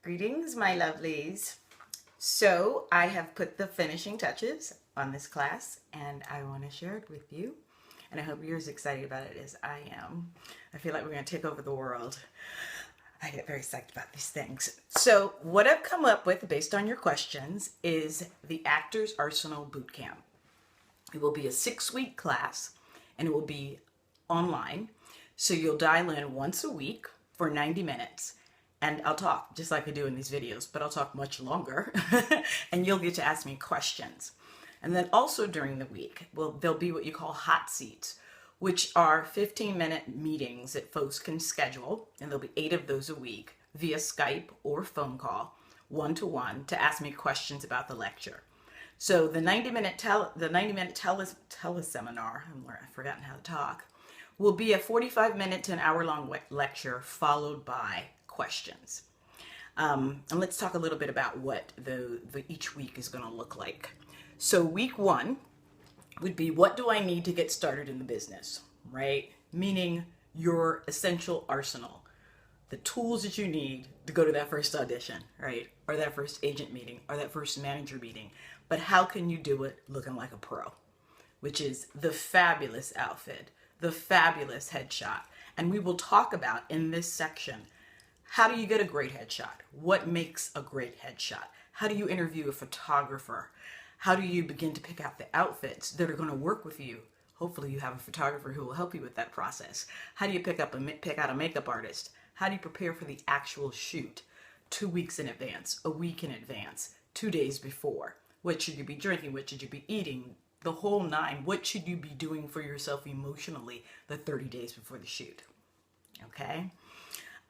Greetings, my lovelies. So I have put the finishing touches on this class and I want to share it with you. And I hope you're as excited about it as I am. I feel like we're going to take over the world. I get very psyched about these things. So what I've come up with based on your questions is the Actors Arsenal Bootcamp. It will be a 6-week class and it will be online. So you'll dial in once a week for 90 minutes. And I'll talk just like I do in these videos, but I'll talk much longer and you'll get to ask me questions. And then also during the week, there'll be what you call hot seats, which are 15-minute meetings that folks can schedule, and there'll be 8 of those a week via Skype or phone call, one-to-one, to ask me questions about the lecture. So the 90-minute teleseminar, I've forgotten how to talk, will be a 45-minute to an hour-long lecture followed by questions. And let's talk a little bit about what each week is going to look like. So week 1 would be, what do I need to get started in the business, right? Meaning your essential arsenal, the tools that you need to go to that first audition, right? Or that first agent meeting, or that first manager meeting. But how can you do it looking like a pro? Which is the fabulous outfit, the fabulous headshot. And we will talk about in this section, how do you get a great headshot? What makes a great headshot? How do you interview a photographer? How do you begin to pick out the outfits that are going to work with you? Hopefully you have a photographer who will help you with that process. How do you pick out a makeup artist? How do you prepare for the actual shoot? 2 weeks in advance, a week in advance, 2 days before. What should you be drinking? What should you be eating? The whole 9. What should you be doing for yourself emotionally the 30 days before the shoot? Okay.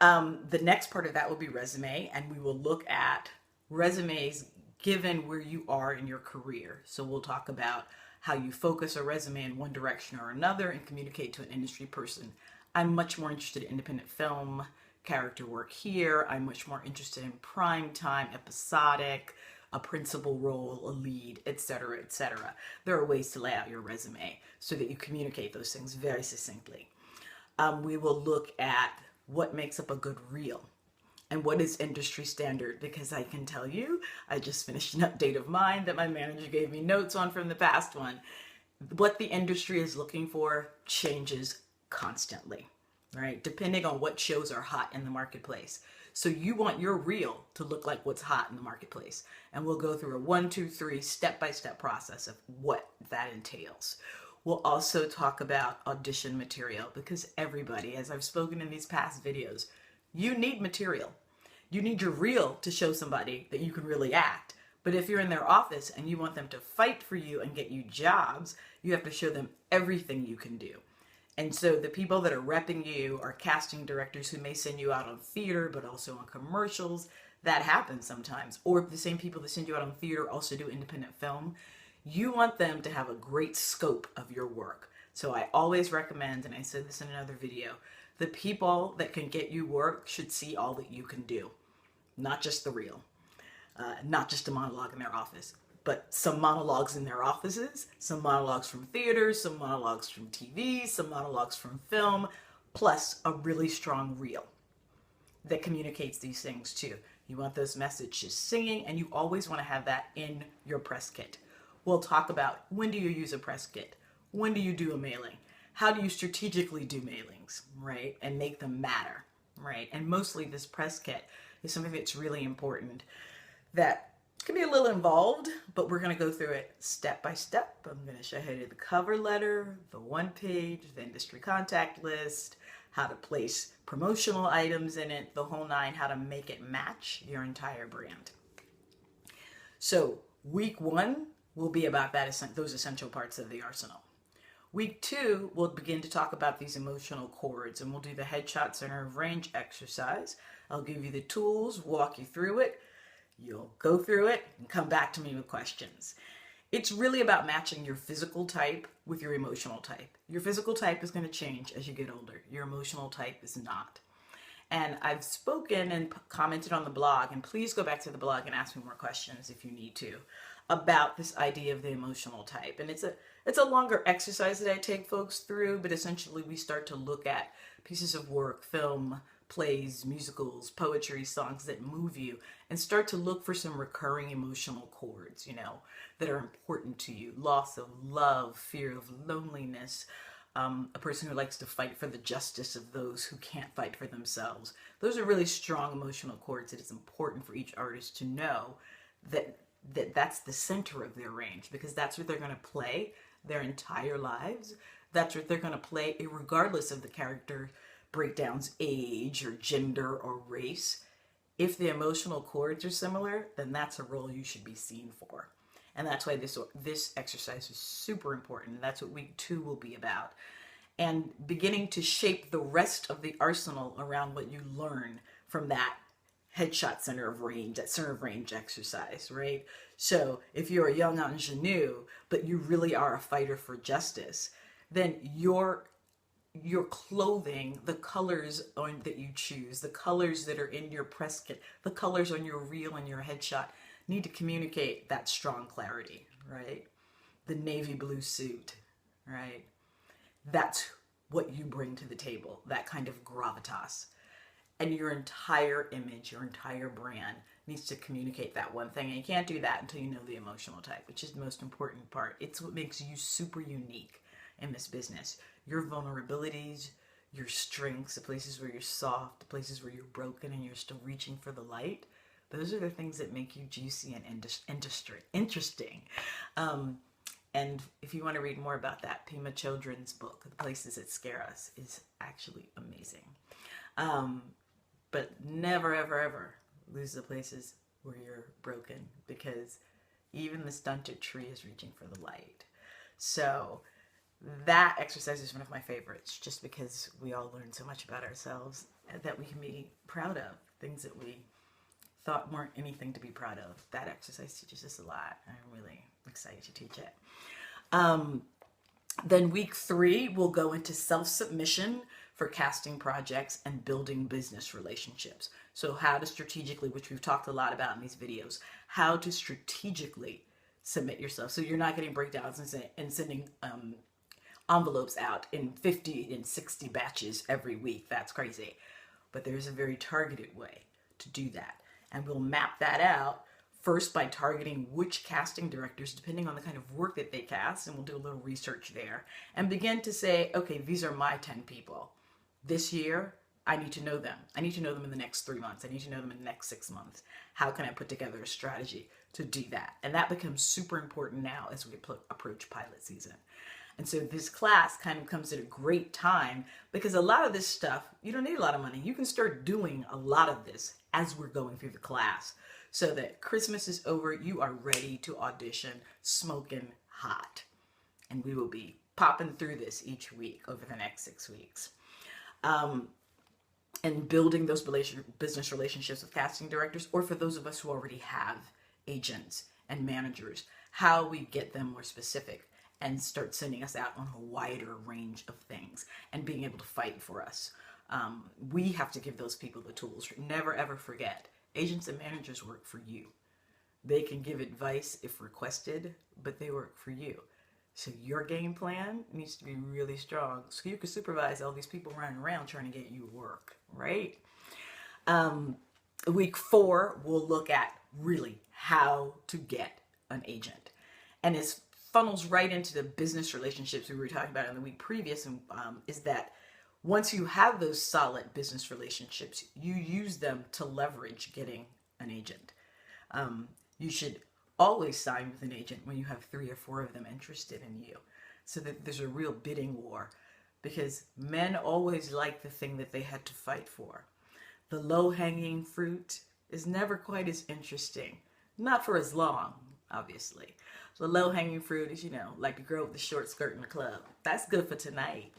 The next part of that will be resume, and we will look at resumes given where you are in your career. So we'll talk about how you focus a resume in one direction or another and communicate to an industry person. I'm much more interested in independent film, character work here. I'm much more interested in prime time, episodic, a principal role, a lead, etc., etc. There are ways to lay out your resume so that you communicate those things very succinctly. We will look at what makes up a good reel and what is industry standard, because I can tell you, I just finished an update of mine that my manager gave me notes on from the past one. What the industry is looking for changes constantly, right? Depending on what shows are hot in the marketplace. So you want your reel to look like what's hot in the marketplace. And we'll go through a 1, 2, 3 step-by-step process of what that entails. We'll also talk about audition material, because everybody, as I've spoken in these past videos, you need material. You need your reel to show somebody that you can really act. But if you're in their office and you want them to fight for you and get you jobs, you have to show them everything you can do. And so the people that are repping you are casting directors who may send you out on theater, but also on commercials. That happens sometimes. Or the same people that send you out on theater also do independent film. You want them to have a great scope of your work. So I always recommend, and I said this in another video, the people that can get you work should see all that you can do. Not just the reel, not just a monologue in their office, but some monologues in their offices, some monologues from theaters, some monologues from TV, some monologues from film, plus a really strong reel that communicates these things too. You want those messages singing, and you always want to have that in your press kit. We'll talk about, when do you use a press kit? When do you do a mailing? How do you strategically do mailings, right? And make them matter, right? And mostly this press kit is something that's really important that can be a little involved, but we're going to go through it step by step. I'm going to show you how to do the cover letter, the 1-page, the industry contact list, how to place promotional items in it, the whole 9, how to make it match your entire brand. So week 1 will be about those essential parts of the arsenal. Week 2, we'll begin to talk about these emotional chords, and we'll do the headshot center of range exercise. I'll give you the tools, walk you through it. You'll go through it and come back to me with questions. It's really about matching your physical type with your emotional type. Your physical type is going to change as you get older. Your emotional type is not. And I've spoken and commented on the blog, and please go back to the blog and ask me more questions if you need to, about this idea of the emotional type. And it's a longer exercise that I take folks through, but essentially we start to look at pieces of work, film, plays, musicals, poetry, songs that move you, and start to look for some recurring emotional chords, that are important to you. Loss of love, fear of loneliness, a person who likes to fight for the justice of those who can't fight for themselves. Those are really strong emotional chords that it's important for each artist to know that's the center of their range, because that's what they're going to play their entire lives. That's what they're going to play regardless of the character breakdown's age or gender or race. If the emotional chords are similar, then that's a role you should be seen for. And that's why this exercise is super important. And that's what week 2 will be about. And beginning to shape the rest of the arsenal around what you learn from that headshot center of range, that center of range exercise, right? So if you're a young ingenue, but you really are a fighter for justice, then your clothing, the colors that you choose, the colors that are in your press kit, the colors on your reel and your headshot need to communicate that strong clarity, right? The navy blue suit, right? That's what you bring to the table, that kind of gravitas. And your entire image, your entire brand needs to communicate that one thing. And you can't do that until you know the emotional type, which is the most important part. It's what makes you super unique in this business. Your vulnerabilities, your strengths, the places where you're soft, the places where you're broken and you're still reaching for the light. Those are the things that make you juicy and interesting. And if you want to read more about that, Pema Chodron's book, The Places That Scare Us, is actually amazing. But never, ever, ever lose the places where you're broken, because even the stunted tree is reaching for the light. So that exercise is one of my favorites, just because we all learn so much about ourselves that we can be proud of, things that we thought weren't anything to be proud of. That exercise teaches us a lot. I'm really excited to teach it. Then week 3, we'll go into self-submission for casting projects and building business relationships. So how to strategically, which we've talked a lot about in these videos, how to strategically submit yourself. So you're not getting breakdowns and sending envelopes out in 50 and 60 batches every week. That's crazy. But there's a very targeted way to do that. And we'll map that out first by targeting which casting directors, depending on the kind of work that they cast, and we'll do a little research there, and begin to say, okay, these are my 10 people. This year, I need to know them. I need to know them in the next 3 months. I need to know them in the next 6 months. How can I put together a strategy to do that? And that becomes super important now as we approach pilot season. And so this class kind of comes at a great time, because a lot of this stuff, you don't need a lot of money. You can start doing a lot of this as we're going through the class, so that Christmas is over, you are ready to audition smoking hot. And we will be popping through this each week over the next 6 weeks. And building those business relationships with casting directors, or for those of us who already have agents and managers, how we get them more specific and start sending us out on a wider range of things and being able to fight for us. We have to give those people the tools. Never ever forget, agents and managers work for you. They can give advice if requested, but they work for you. So your game plan needs to be really strong, so you can supervise all these people running around trying to get you work, right? Week 4, we'll look at really how to get an agent. And it funnels right into the business relationships we were talking about in the week previous, and is that once you have those solid business relationships, you use them to leverage getting an agent. You should always sign with an agent when you have 3 or 4 of them interested in you, so that there's a real bidding war, because men always like the thing that they had to fight for. The low-hanging fruit is never quite as interesting, not for as long, obviously. The low-hanging fruit is, like the girl with the short skirt in the club. That's good for tonight.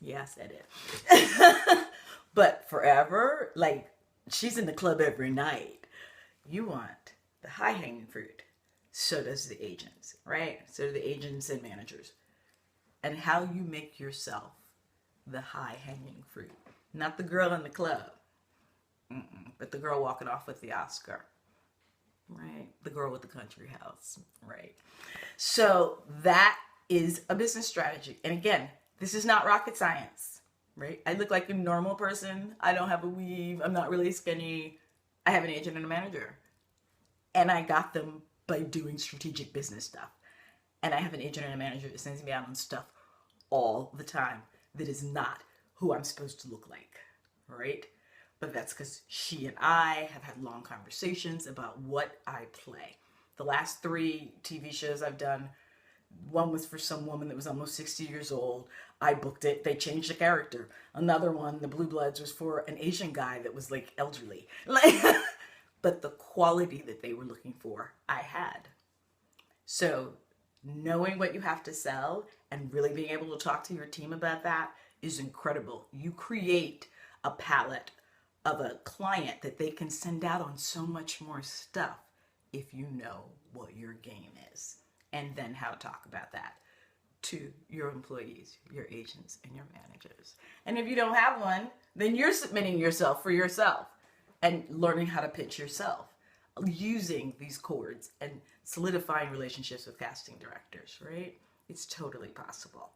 Yeah, I said it. But forever, like, she's in the club every night. You want the high-hanging fruit. So does the agents, right? So do the agents and managers. And how you make yourself the high-hanging fruit. Not the girl in the club, but the girl walking off with the Oscar, right? The girl with the country house, right? So that is a business strategy. And again, this is not rocket science. right? I look like a normal person. I don't have a weave. I'm not really skinny. I have an agent and a manager. And I got them by doing strategic business stuff. And I have an agent and a manager that sends me out on stuff all the time that is not who I'm supposed to look like, right? But that's because she and I have had long conversations about what I play. The last 3 TV shows I've done, one was for some woman that was almost 60 years old. I booked it. They changed the character. Another one, The Blue Bloods, was for an Asian guy that was like elderly. But the quality that they were looking for, I had. So knowing what you have to sell and really being able to talk to your team about that is incredible. You create a palette of a client that they can send out on so much more stuff if you know what your game is, and then how to talk about that to your employees, your agents, and your managers. And if you don't have one, then you're submitting yourself for yourself and learning how to pitch yourself using these chords and solidifying relationships with casting directors, right? It's totally possible.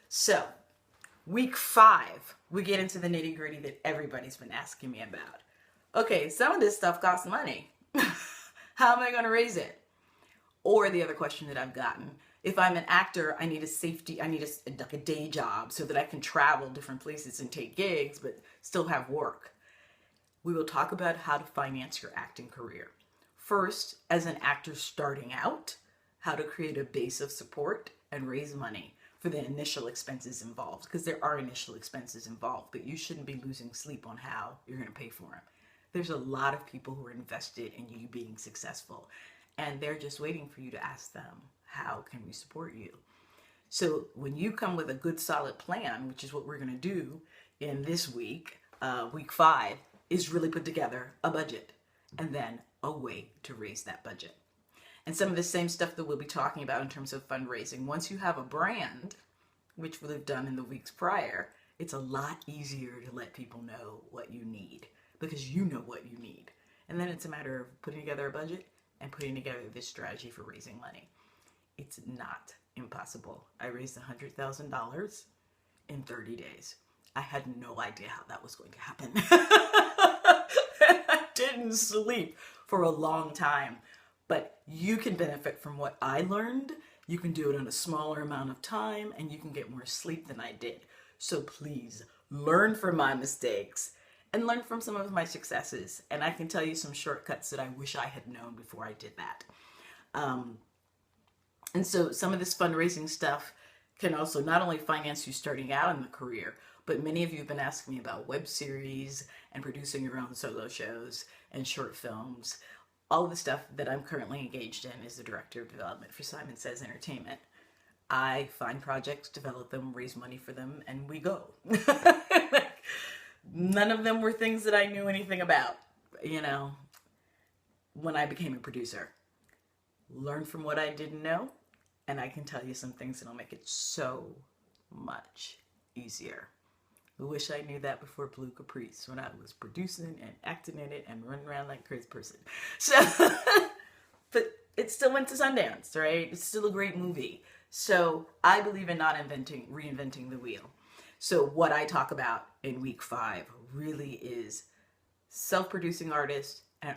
So, week 5, we get into the nitty-gritty that everybody's been asking me about. Okay, some of this stuff costs money. How am I going to raise it? Or the other question that I've gotten, if I'm an actor, I need a day job so that I can travel different places and take gigs, but still have work. We will talk about how to finance your acting career. First, as an actor starting out, how to create a base of support and raise money for the initial expenses involved, because there are initial expenses involved, but you shouldn't be losing sleep on how you're going to pay for them. There's a lot of people who are invested in you being successful, and they're just waiting for you to ask them, how can we support you? So when you come with a good solid plan, which is what we're going to do in this week, week 5, is really put together a budget and then a way to raise that budget. And some of the same stuff that we'll be talking about in terms of fundraising. Once you have a brand, which we've done in the weeks prior, it's a lot easier to let people know what you need because you know what you need. And then it's a matter of putting together a budget and putting together this strategy for raising money. It's not impossible. I raised $100,000 in 30 days. I had no idea how that was going to happen. I didn't sleep for a long time. But you can benefit from what I learned. You can do it in a smaller amount of time, and you can get more sleep than I did. So please learn from my mistakes and learn from some of my successes. And I can tell you some shortcuts that I wish I had known before I did that. And so some of this fundraising stuff can also not only finance you starting out in the career, but many of you have been asking me about web series and producing your own solo shows and short films. All of the stuff that I'm currently engaged in as the director of development for Simon Says Entertainment. I find projects, develop them, raise money for them, and we go. None of them were things that I knew anything about, when I became a producer. Learn from what I didn't know, and I can tell you some things that'll make it so much easier. I wish I knew that before Blue Caprice, when I was producing and acting in it and running around like a crazy person. So, but it still went to Sundance, right? It's still a great movie. So I believe in not reinventing the wheel. So what I talk about in week 5 really is self-producing artists and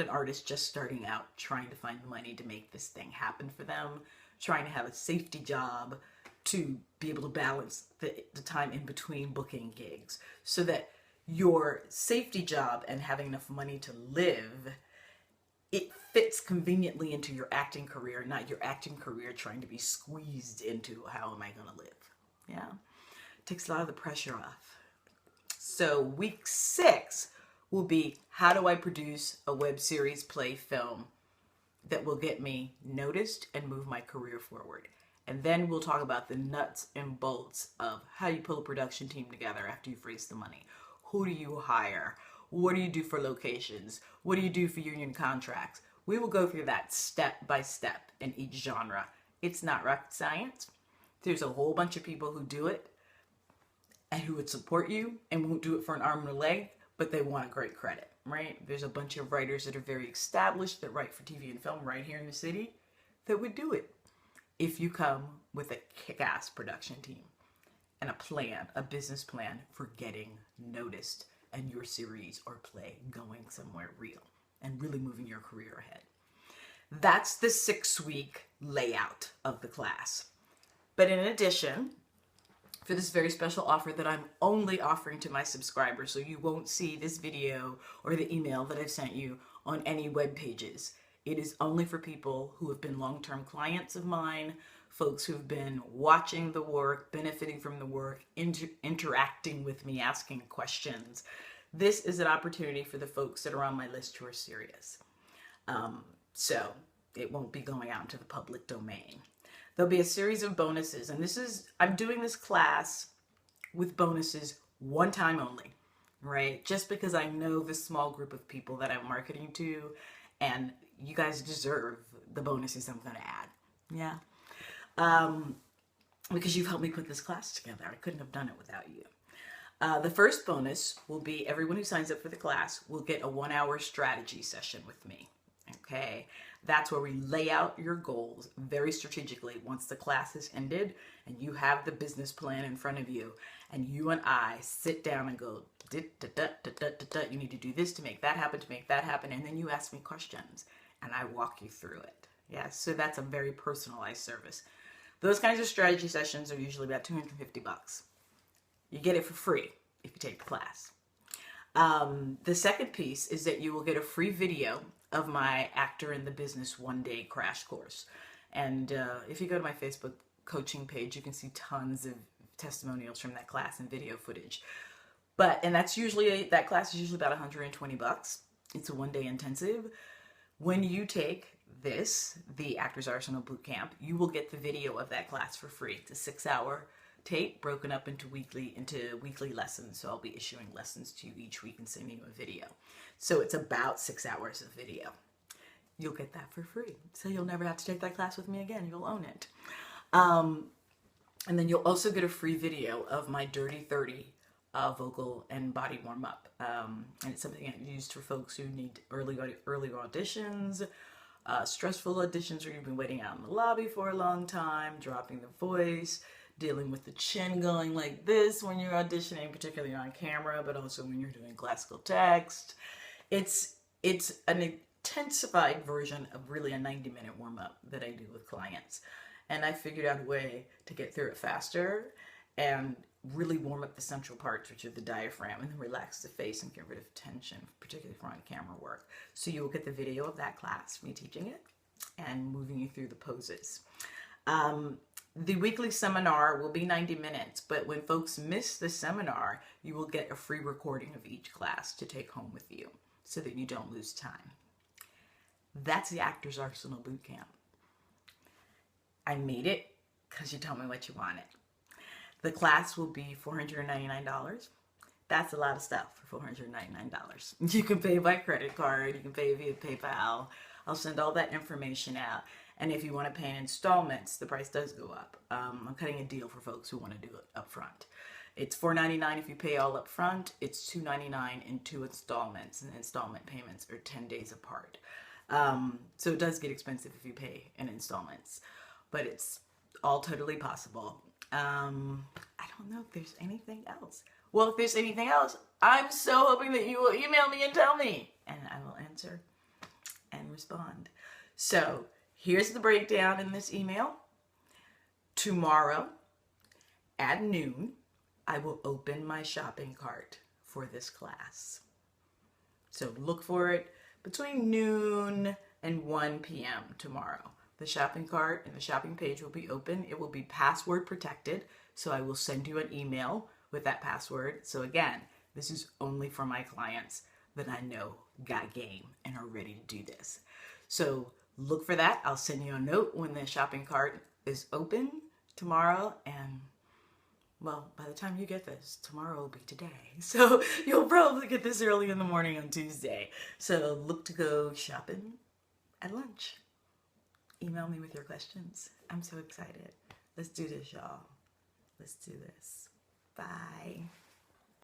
an artist just starting out, trying to find the money to make this thing happen for them, trying to have a safety job, to be able to balance the time in between booking gigs so that your safety job and having enough money to live, it fits conveniently into your acting career, not your acting career trying to be squeezed into how am I going to live. Yeah. It takes a lot of the pressure off. So week 6 will be how do I produce a web series, play, film that will get me noticed and move my career forward. And then we'll talk about the nuts and bolts of how you pull a production team together after you've raised the money. Who do you hire? What do you do for locations? What do you do for union contracts? We will go through that step by step in each genre. It's not rocket science. There's a whole bunch of people who do it and who would support you and won't do it for an arm and a leg, but they want a great credit, right? There's a bunch of writers that are very established that write for TV and film right here in the city that would do it if you come with a kick-ass production team. and a plan, a business plan for getting noticed and your series or play going somewhere real and really moving your career ahead. That's the 6-week layout of the class. But in addition, for this very special offer that I'm only offering to my subscribers, so you won't see this video or the email that I've sent you on any web pages. It is only for people who have been long-term clients of mine, folks who've been watching the work, benefiting from the work, interacting with me, asking questions. This is an opportunity for the folks that are on my list who are serious. So it won't be going out into the public domain. There'll be a series of bonuses, and I'm doing this class with bonuses one time only, right? Just because I know the small group of people that I'm marketing to, and you guys deserve the bonuses I'm going to add. Yeah. Because you've helped me put this class together. I couldn't have done it without you. The first bonus will be everyone who signs up for the class will get a 1-hour strategy session with me. Okay, that's where we lay out your goals very strategically once the class has ended and you have the business plan in front of you, and you and I sit down and go, you need to do this to make that happen, and then you ask me questions and I walk you through it. Yeah, so that's a very personalized service. Those kinds of strategy sessions are usually about $250. You get it for free if you take the class. The second piece is that you will get a free video of my Actor in the Business 1-day crash course. And if you go to my Facebook coaching page, you can see tons of testimonials from that class and video footage. And that class is usually about $120. It's a 1-day intensive. When you take the Actors Arsenal Bootcamp, you will get the video of that class for free. It's a 6-hour tape broken up into weekly lessons. So I'll be issuing lessons to you each week and sending you a video. So it's about 6 hours of video. You'll get that for free. So you'll never have to take that class with me again. You'll own it. And then you'll also get a free video of my Dirty 30 vocal and body warm-up. And it's something I used for folks who need early auditions, stressful auditions where you've been waiting out in the lobby for a long time, dropping the voice, dealing with the chin going like this when you're auditioning, particularly on camera, but also when you're doing classical text. It's an intensified version of really a 90-minute warm-up that I do with clients. And I figured out a way to get through it faster and really warm up the central parts, which are the diaphragm, and then relax the face and get rid of tension, particularly for on-camera work. So you will get the video of that class, me teaching it and moving you through the poses. The weekly seminar will be 90 minutes, but when folks miss the seminar, you will get a free recording of each class to take home with you so that you don't lose time. That's the Actors Arsenal Bootcamp. I made it because you told me what you wanted. The class will be $499. That's a lot of stuff for $499. You can pay by credit card, you can pay via PayPal. I'll send all that information out. And if you want to pay in installments, the price does go up. I'm cutting a deal for folks who want to do it up front. It's $499 if you pay all up front. It's $299 in 2 installments, and installment payments are 10 days apart. So it does get expensive if you pay in installments, but it's all totally possible. I don't know if there's anything else. Well, if there's anything else, I'm so hoping that you will email me and tell me, and I will answer and respond. So here's the breakdown in this email. Tomorrow at noon, I will open my shopping cart for this class. So look for it between noon and 1 p.m. tomorrow. The shopping cart and the shopping page will be open. It will be password protected, so I will send you an email with that password. So again, this is only for my clients that I know got game and are ready to do this. So look for that. I'll send you a note when the shopping cart is open tomorrow, and well, by the time you get this, tomorrow will be today. So you'll probably get this early in the morning on Tuesday. So look to go shopping at lunch. Email me with your questions. I'm so excited. Let's do this, y'all. Let's do this. Bye.